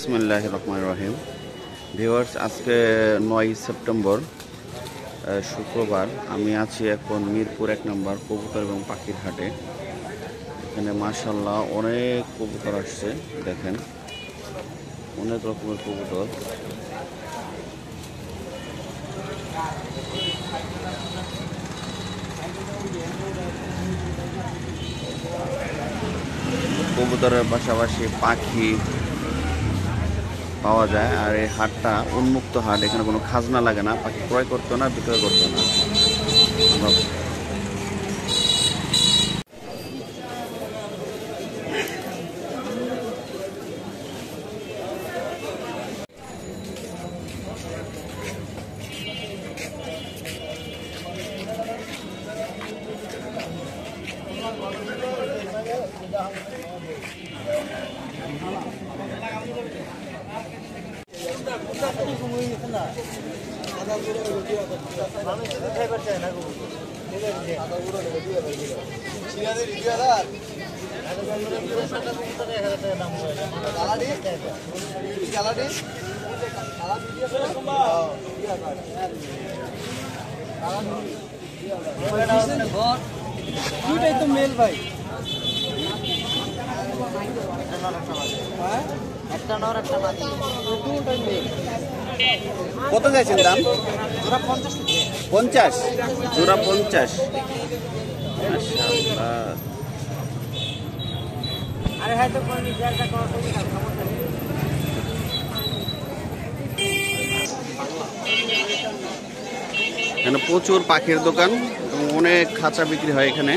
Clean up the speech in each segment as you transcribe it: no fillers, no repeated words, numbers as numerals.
বিসমিল্লাহির রহমানির রহিম। ভিউয়ার্স, আজকে 9 সেপ্টেম্বর শুক্রবার। আমি আছি এখন মিরপুর 1 নম্বর কবুতর এবং পাখির হাটে। এখানে মাশাআল্লাহ অনেক কবুতর আসছে, দেখেন অনেক রকমের কবুতর। কবুতরের পাশাপাশি পাখি পাওয়া যায়। আর এই হাটটা উন্মুক্ত হাট, এখানে কোনো খাজনা লাগে না, পাখি ক্রয় করতে না, বিক্রয় করতে না। মেল ভাই কত চাইছেন দাম? পঞ্চাশ জোড়া 50। এখানে প্রচুর পাখির দোকান এবং অনেক খাঁচা বিক্রি হয় এখানে।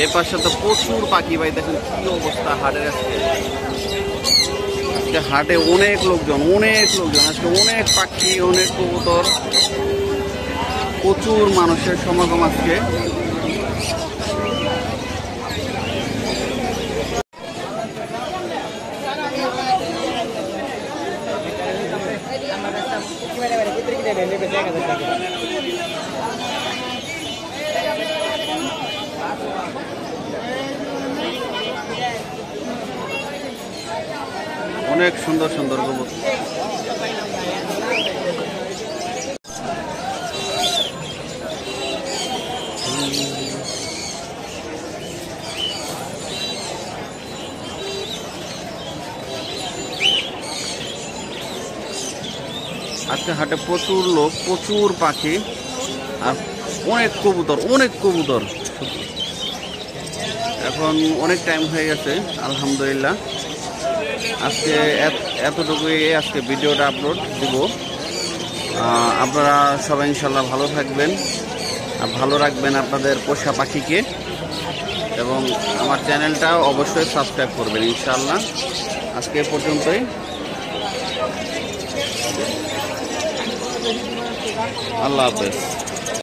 এ পাশে তো প্রচুর পাখি ভাই, দেখেন কি অবস্থা হাটের। আজকে হাটে অনেক লোকজন আজকে অনেক পাখি, অনেক কবুতর, প্রচুর মানুষের সমাগম আজকে। অনেক সুন্দর সুন্দর কবুতর। আজকে হাটে প্রচুর লোক, প্রচুর পাখি আর অনেক কবুতর। এখন অনেক টাইম হয়ে গেছে, আলহামদুলিল্লাহ। আজকে এতটুকুই, আজকে ভিডিওটা আপলোড দিব। আপনারা সবাই ইনশাল্লাহ ভালো থাকবেন আর ভালো রাখবেন আপনাদের পোষা পাখিকে, এবং আমার চ্যানেলটা অবশ্যই সাবস্ক্রাইব করবেন ইনশাল্লাহ। আজকে এ পর্যন্তই, আল্লাহ হাফেজ।